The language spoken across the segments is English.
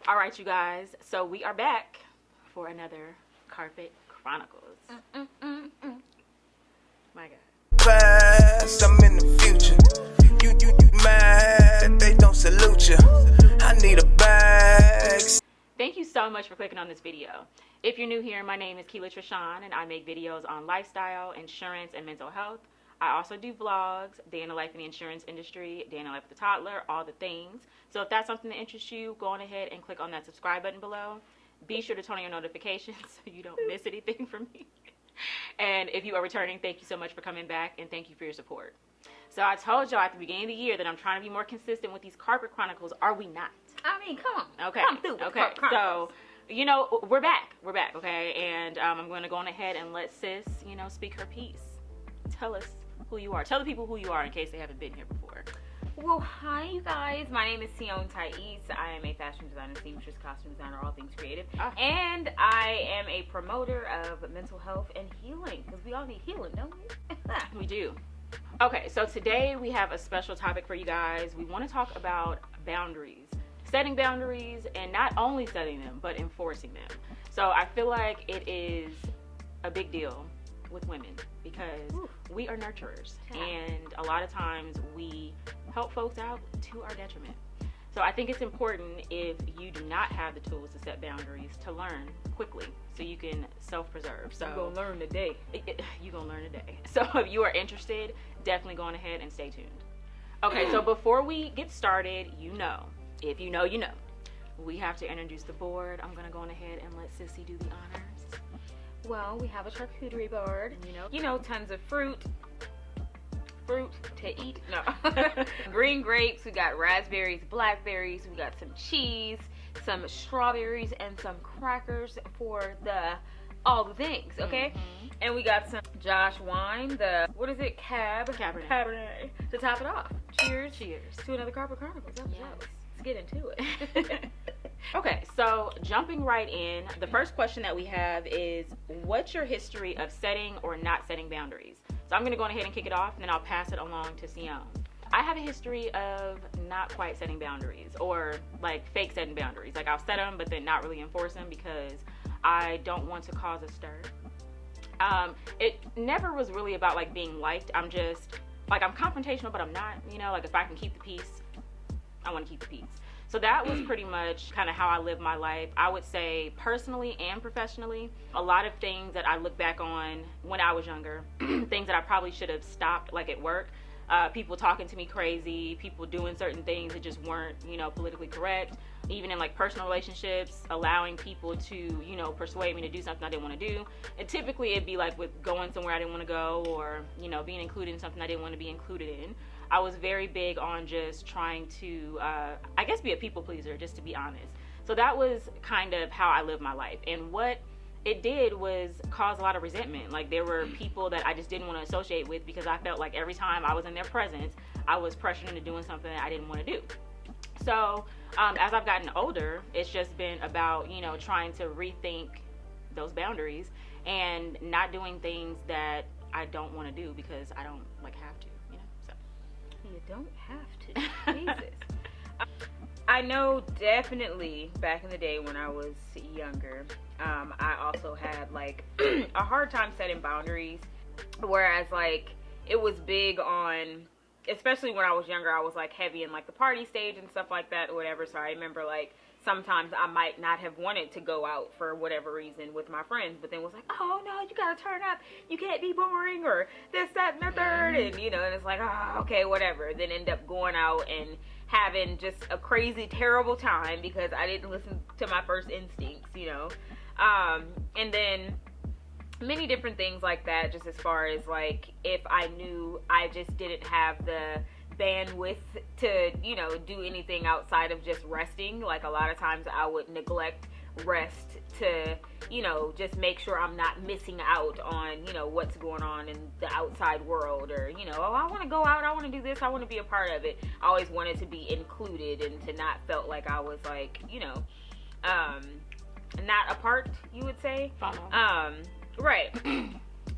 All right, you guys. So we are back for another Carpet Chronicles. My God. Past, I'm in the future. You mad? They don't salute you. I need a bag. Thank you so much for clicking on this video. If you're new here, my name is Keela Trishawn, and I make videos on lifestyle, insurance, and mental health. I also do vlogs, day in the life in the insurance industry, day in the life of the toddler, all the things. So if that's something that interests you, go on ahead and click on that subscribe button below. Be sure to turn on your notifications so you don't miss anything from me. And if you are returning, thank you so much for coming back, and thank you for your support. So I told y'all at the beginning of the year that I'm trying to be more consistent with these Carpet Chronicles. Are we not? I mean, come on. Okay. Come through. Okay. So, you know, we're back. We're back, okay? And I'm going to go on ahead and let sis, speak her piece. Tell us who you are. Tell the people who you are in case they haven't been here before. Well, hi, you guys. My name is Sion Thais. I am a fashion designer, seamstress, costume designer, all things creative. And I am a promoter of mental health and healing, because we all need healing, don't we? We do. Okay, so today we have a special topic for you guys. We want to talk about boundaries. Setting boundaries, and not only setting them, but enforcing them. So I feel like it is a big deal with women because we are nurturers, and a lot of times we help folks out to our detriment. So I think it's important, if you do not have the tools to set boundaries, to learn quickly so you can self-preserve. So you're gonna learn today. You're gonna learn today. So if you are interested, definitely go on ahead and stay tuned. Okay, so before we get started, if you know, we have to introduce the board. I'm gonna go on ahead and let Sissy do the honors. Well, we have a charcuterie board. Tons of fruit to eat. No. Green grapes, we got raspberries, blackberries, we got some cheese, some strawberries, and some crackers for all the things, okay? Mm-hmm. And we got some Josh wine, Cabernet, to top it off. Cheers to another Carpet Chronicles episode. Yes. Let's get into it. Okay, so jumping right in, the first question that we have is, what's your history of setting or not setting boundaries? So I'm going to go ahead and kick it off, and then I'll pass it along to Sion. I have a history of not quite setting boundaries, or like fake setting boundaries. Like I'll set them, but then not really enforce them because I don't want to cause a stir. It never was really about like being liked. I'm just like, I'm confrontational, but I'm not, like if I can keep the peace, I want to keep the peace. So that was pretty much kind of how I live my life. I would say personally and professionally, a lot of things that I look back on when I was younger, things that I probably should have stopped, like at work, people talking to me crazy, people doing certain things that just weren't, politically correct. Even in like personal relationships, allowing people to, persuade me to do something I didn't want to do. And typically it'd be like with going somewhere I didn't want to go, or, being included in something I didn't want to be included in. I was very big on just trying to, be a people pleaser, just to be honest. So that was kind of how I lived my life. And what it did was cause a lot of resentment. Like there were people that I just didn't want to associate with because I felt like every time I was in their presence, I was pressured into doing something that I didn't want to do. So as I've gotten older, it's just been about, trying to rethink those boundaries and not doing things that I don't want to do because I don't have to, so. You don't have to. Jesus. I know definitely back in the day when I was younger, I also had like a hard time setting boundaries, whereas like it was big on, especially when I was younger, I was like heavy in like the party stage and stuff like that or whatever. So I remember like sometimes I might not have wanted to go out for whatever reason with my friends, but then was like, oh no, you gotta turn up, you can't be boring, or this, that, and the third, and and it's like, oh, okay, whatever. Then end up going out and having just a crazy, terrible time because I didn't listen to my first instincts, and then many different things like that, just as far as like if I knew I just didn't have the bandwidth to do anything outside of just resting. Like a lot of times I would neglect rest to just make sure I'm not missing out on what's going on in the outside world, or oh, I want to go out, I want to do this, I want to be a part of it. I always wanted to be included and to not felt like I was like not a part, you would say. Right.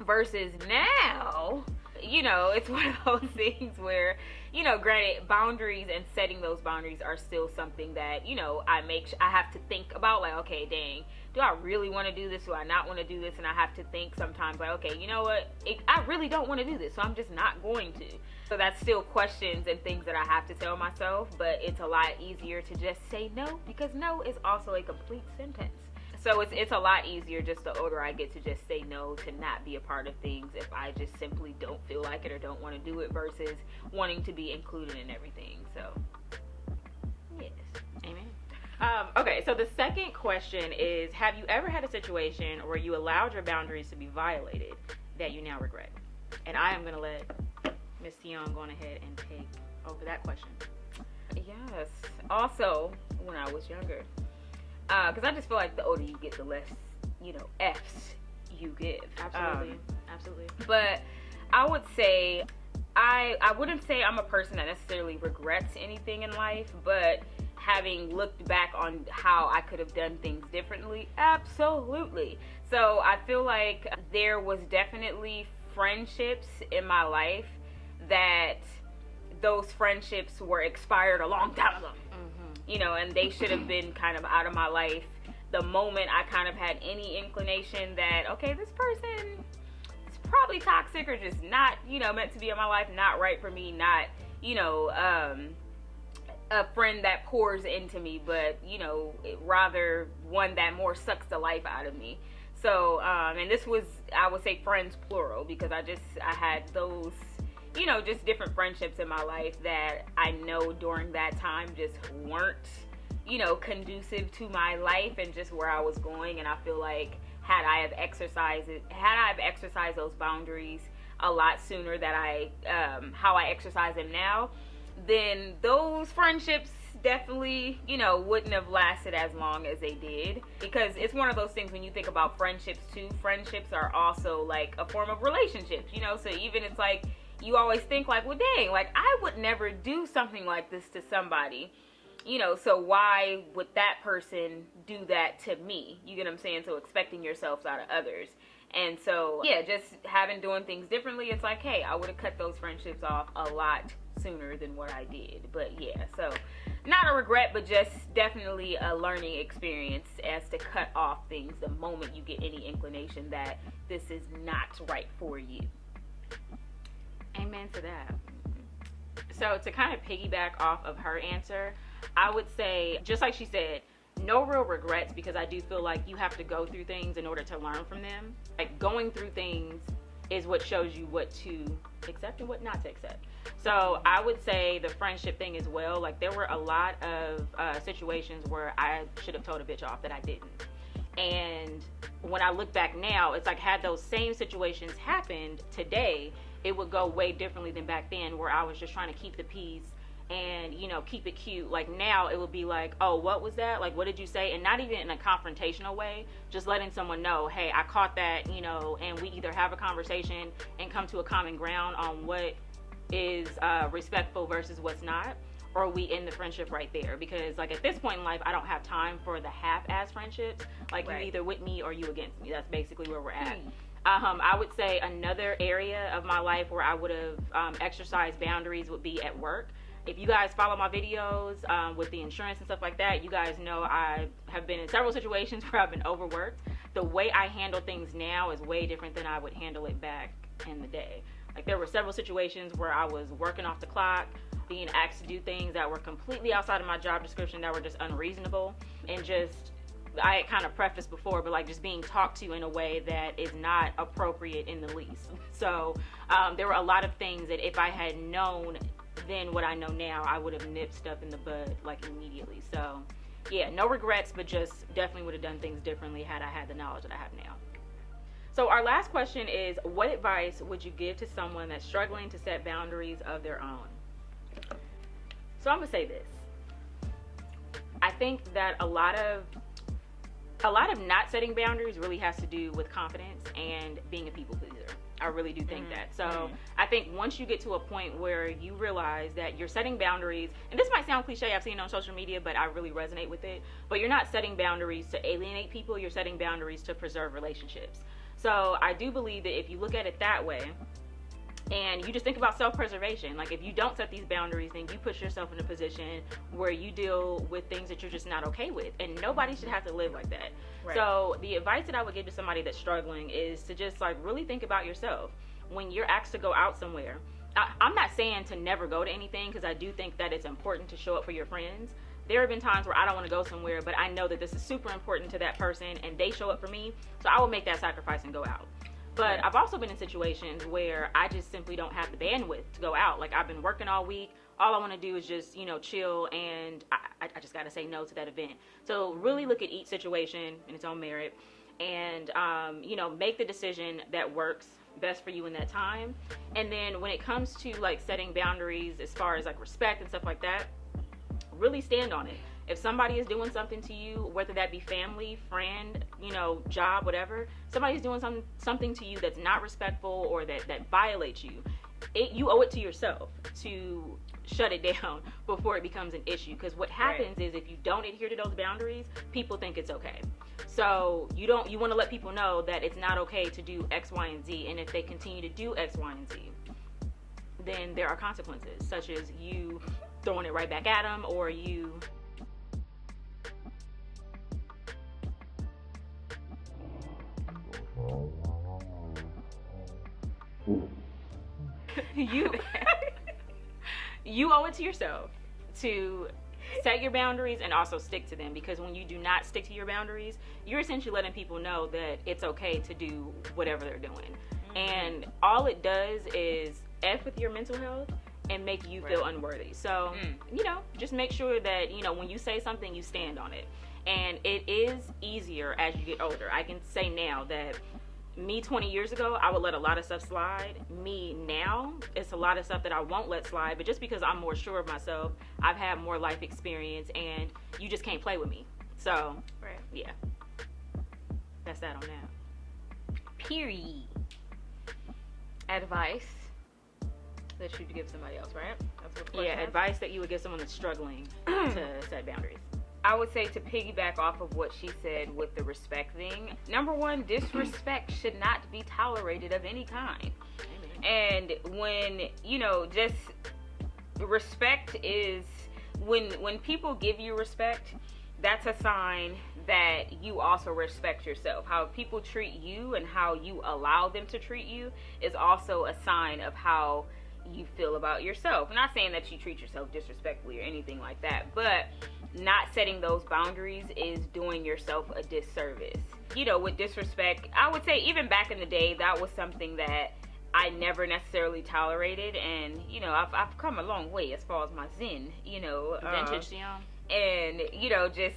Versus now, you know, it's one of those things where, you know, granted, boundaries and setting those boundaries are still something that, you know, I have to think about, like, okay, dang, do I really want to do this? Do I not want to do this? And I have to think sometimes, like, okay, you know what? I really don't want to do this, so I'm just not going to. So that's still questions and things that I have to tell myself, but it's a lot easier to just say no, because no is also a complete sentence. So it's a lot easier just the older I get to just say no, to not be a part of things if I just simply don't feel like it or don't want to do it, versus wanting to be included in everything. So, yes. Amen. Okay, so the second question is, have you ever had a situation where you allowed your boundaries to be violated that you now regret? And I am going to let Miss Tion go on ahead and take over that question. Yes. Also, when I was younger. Because I just feel like the older you get, the less, you know, F's you give. Absolutely. Absolutely. But I would say, I wouldn't say I'm a person that necessarily regrets anything in life, but having looked back on how I could have done things differently, absolutely. So I feel like there was definitely friendships in my life that those friendships were expired a long time ago. You know, and they should have been kind of out of my life the moment I kind of had any inclination that, okay, this person is probably toxic or just not, you know, meant to be in my life, not right for me, not, you know, a friend that pours into me, but, you know, rather one that more sucks the life out of me. So, and this was, I would say friends plural, because I had those, you know, just different friendships in my life that I know during that time just weren't, you know, conducive to my life and just where I was going. And I feel like had I have exercised those boundaries a lot sooner than how I exercise them now, then those friendships definitely, you know, wouldn't have lasted as long as they did. Because it's one of those things, when you think about friendships too, friendships are also like a form of relationships, you know. So even it's like, you always think like, well, dang, like I would never do something like this to somebody, you know, so why would that person do that to me? You get what I'm saying? So expecting yourselves out of others. And so, yeah, just doing things differently, it's like, hey, I would have cut those friendships off a lot sooner than what I did. But yeah, so not a regret, but just definitely a learning experience as to cut off things the moment you get any inclination that this is not right for you. Amen to that. So to kind of piggyback off of her answer, I would say, just like she said, no real regrets, because I do feel like you have to go through things in order to learn from them. Like, going through things is what shows you what to accept and what not to accept. So I would say the friendship thing as well. Like, there were a lot of situations where I should have told a bitch off that I didn't. And when I look back now, it's like, had those same situations happened today, it would go way differently than back then, where I was just trying to keep the peace and, you know, keep it cute. Like, now it would be like, oh, what was that? Like, what did you say? And not even in a confrontational way, just letting someone know, hey, I caught that, you know, and we either have a conversation and come to a common ground on what is respectful versus what's not, or we end the friendship right there. Because, like, at this point in life, I don't have time for the half-ass friendships. Like, right. You're either with me or you against me. That's basically where we're at. I would say another area of my life where I would have exercised boundaries would be at work. If you guys follow my videos with the insurance and stuff like that, you guys know I have been in several situations where I've been overworked. The way I handle things now is way different than I would handle it back in the day. Like, there were several situations where I was working off the clock, being asked to do things that were completely outside of my job description, that were just unreasonable, and just, I had kind of prefaced before, but like just being talked to in a way that is not appropriate in the least. So there were a lot of things that if I had known then what I know now, I would have nipped stuff in the bud like immediately. So yeah, no regrets, but just definitely would have done things differently had I had the knowledge that I have now. So our last question is, what advice would you give to someone that's struggling to set boundaries of their own? So I'm gonna say this. I think that a lot of not setting boundaries really has to do with confidence and being a people pleaser. I really do think that. So I think once you get to a point where you realize that you're setting boundaries, and this might sound cliche, I've seen it on social media, but I really resonate with it, but you're not setting boundaries to alienate people, you're setting boundaries to preserve relationships. So I do believe that if you look at it that way, And you just think about self-preservation. Like, if you don't set these boundaries, then you put yourself in a position where you deal with things that you're just not okay with. And nobody should have to live like that. Right. So the advice that I would give to somebody that's struggling is to just like really think about yourself. When you're asked to go out somewhere, I'm not saying to never go to anything, because I do think that it's important to show up for your friends. There have been times where I don't want to go somewhere, but I know that this is super important to that person and they show up for me. So I will make that sacrifice and go out. But I've also been in situations where I just simply don't have the bandwidth to go out. Like, I've been working all week. All I want to do is just, chill, and I just got to say no to that event. So really look at each situation in its own merit and, make the decision that works best for you in that time. And then when it comes to, like, setting boundaries as far as, like, respect and stuff like that, really stand on it. If somebody is doing something to you, whether that be family, friend, job, whatever, somebody's doing something to you that's not respectful or that violates you, you owe it to yourself to shut it down before it becomes an issue. Because what happens is, if you don't adhere to those boundaries, people think it's okay. So you want to let people know that it's not okay to do X, Y, and Z. And if they continue to do X, Y, and Z, then there are consequences, such as you throwing it right back at them, or you you owe it to yourself to set your boundaries and also stick to them, because when you do not stick to your boundaries, you're essentially letting people know that it's okay to do whatever they're doing. And all it does is F with your mental health and make you feel unworthy. So, just make sure that, when you say something, you stand on it. And it is easier as you get older. I can say now that me 20 years ago, I would let a lot of stuff slide. Me now, it's a lot of stuff that I won't let slide, but just because I'm more sure of myself, I've had more life experience, and you just can't play with me. So, yeah. That's that on that. Period. Advice that you would give somebody else, right? That's what the question is? Advice that you would give someone that's struggling to set boundaries. I would say, to piggyback off of what she said with the respect thing, number one, disrespect should not be tolerated of any kind. And when, just respect is, when people give you respect, that's a sign that you also respect yourself. How people treat you and how you allow them to treat you is also a sign of how you feel about yourself. I'm not saying that you treat yourself disrespectfully or anything like that, but not setting those boundaries is doing yourself a disservice. With disrespect, I would say even back in the day, that was something that I never necessarily tolerated, and I've come a long way as far as my zen, Vintage, and just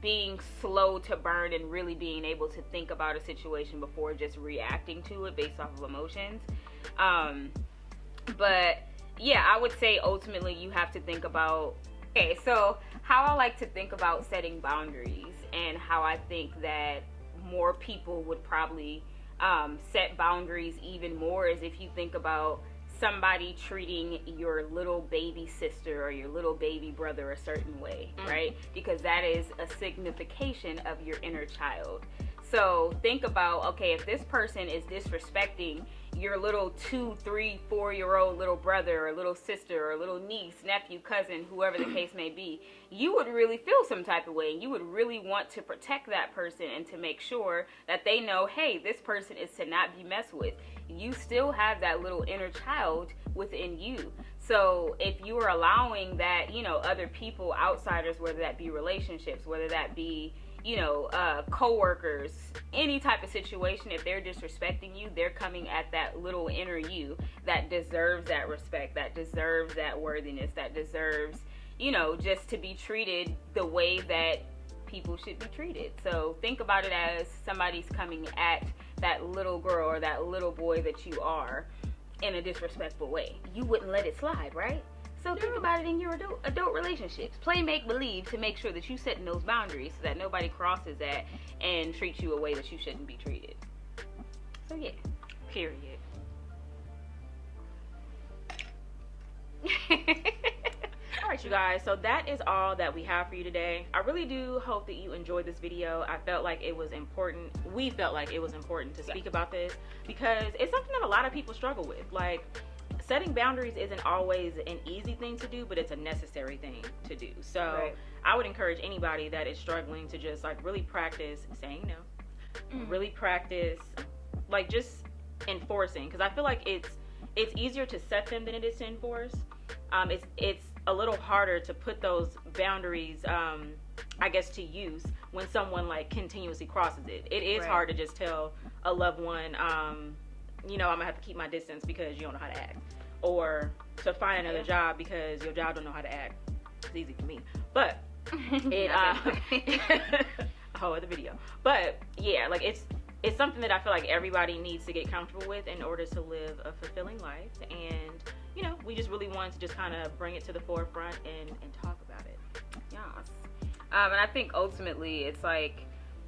being slow to burn and really being able to think about a situation before just reacting to it based off of emotions. But yeah, I would say ultimately you have to think about, okay, so how I like to think about setting boundaries and how I think that more people would probably set boundaries even more is if you think about somebody treating your little baby sister or your little baby brother a certain way, right? Because that is a signification of your inner child. So think about, okay, if this person is disrespecting your little 2, 3, 4-year-old little brother or little sister or little niece, nephew, cousin, whoever the case may be, you would really feel some type of way. You would really want to protect that person and to make sure that they know, hey, this person is to not be messed with. You still have that little inner child within you. So if you are allowing that, other people, outsiders, whether that be relationships, whether that be co-workers, any type of situation, if they're disrespecting you, they're coming at that little inner you that deserves that respect, that deserves that worthiness, that deserves, just to be treated the way that people should be treated. So think about it as somebody's coming at that little girl or that little boy that you are in a disrespectful way. You wouldn't let it slide, right? So think about it in your adult relationships. Play make-believe to make sure that you setting those boundaries so that nobody crosses that and treats you a way that you shouldn't be treated. So yeah. Period. All right, you guys, so that is all that we have for you today. I really do hope that you enjoyed this video. I felt like it was important. We felt like it was important to speak about this because it's something that a lot of people struggle with. Like, setting boundaries isn't always an easy thing to do, but it's a necessary thing to do. So I would encourage anybody that is struggling to just like really practice saying no, really practice like just enforcing, because I feel like it's easier to set them than it is to enforce. It's a little harder to put those boundaries, I guess, to use when someone like continuously crosses it. It is hard to just tell a loved one, you know, I'm gonna have to keep my distance because you don't know how to act, or to find another job because your job don't know how to act. It's easy for me, but it a whole other video. But yeah, like it's something that I feel like everybody needs to get comfortable with in order to live a fulfilling life. And you know, we just really wanted to just kind of bring it to the forefront and talk about it. Yes. And I think ultimately it's like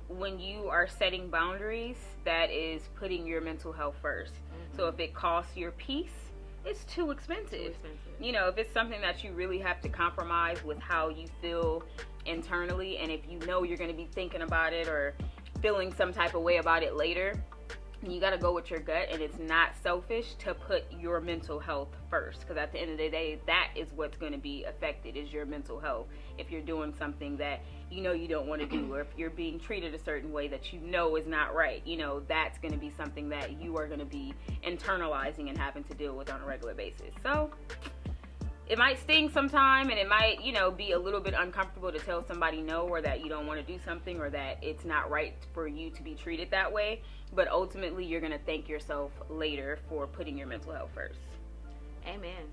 when you are setting boundaries, that is putting your mental health first. So if it costs your peace, it's too expensive. You know, if it's something that you really have to compromise with how you feel internally, and if you know you're going to be thinking about it or feeling some type of way about it later, you got to go with your gut, and it's not selfish to put your mental health first, because at the end of the day, that is what's going to be affected, is your mental health. If you're doing something that you know you don't want to do, or if you're being treated a certain way that you know is not right, you know, that's going to be something that you are going to be internalizing and having to deal with on a regular basis. So it might sting sometime, and it might, you know, be a little bit uncomfortable to tell somebody no, or that you don't want to do something, or that it's not right for you to be treated that way. But ultimately, you're going to thank yourself later for putting your mental health first. Amen.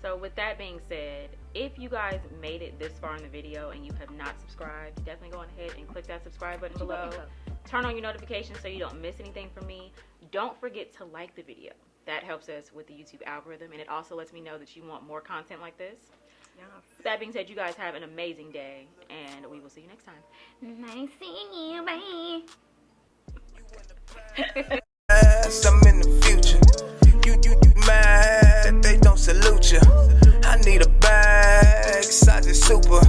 So with that being said, if you guys made it this far in the video and you have not subscribed, definitely go ahead and click that subscribe button below. Turn on your notifications so you don't miss anything from me. Don't forget to like the video. That helps us with the YouTube algorithm, and it also lets me know that you want more content like this. Yes. That being said, you guys have an amazing day, and we will see you next time. Nice seeing you, bye. I'm in the future. You mad? They don't salute you. I need a bag, size is super.